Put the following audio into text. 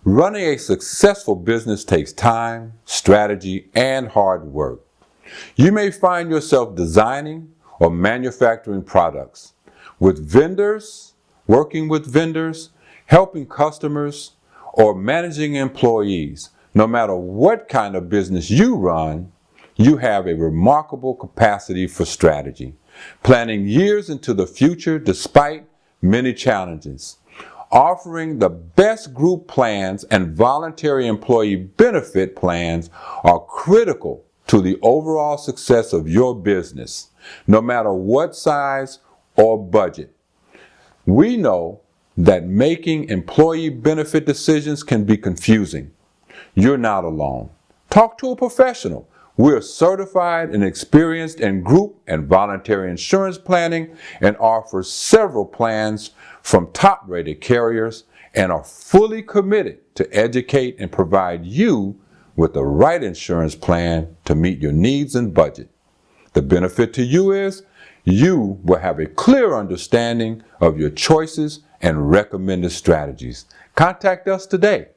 Running a successful business takes time, strategy, and hard work. You may find yourself designing or manufacturing products, working with vendors, helping customers, or managing employees. No matter what kind of business you run, you have a remarkable capacity for strategy, planning years into the future despite many challenges. Offering the best group plans and voluntary employee benefit plans are critical to the overall success of your business, no matter what size or budget. We know that making employee benefit decisions can be confusing. You're not alone. Talk to a professional. We're certified and experienced in group and voluntary insurance planning and offer several plans from top-rated carriers and are fully committed to educate and provide you with the right insurance plan to meet your needs and budget. The benefit to you is you will have a clear understanding of your choices and recommended strategies. Contact us today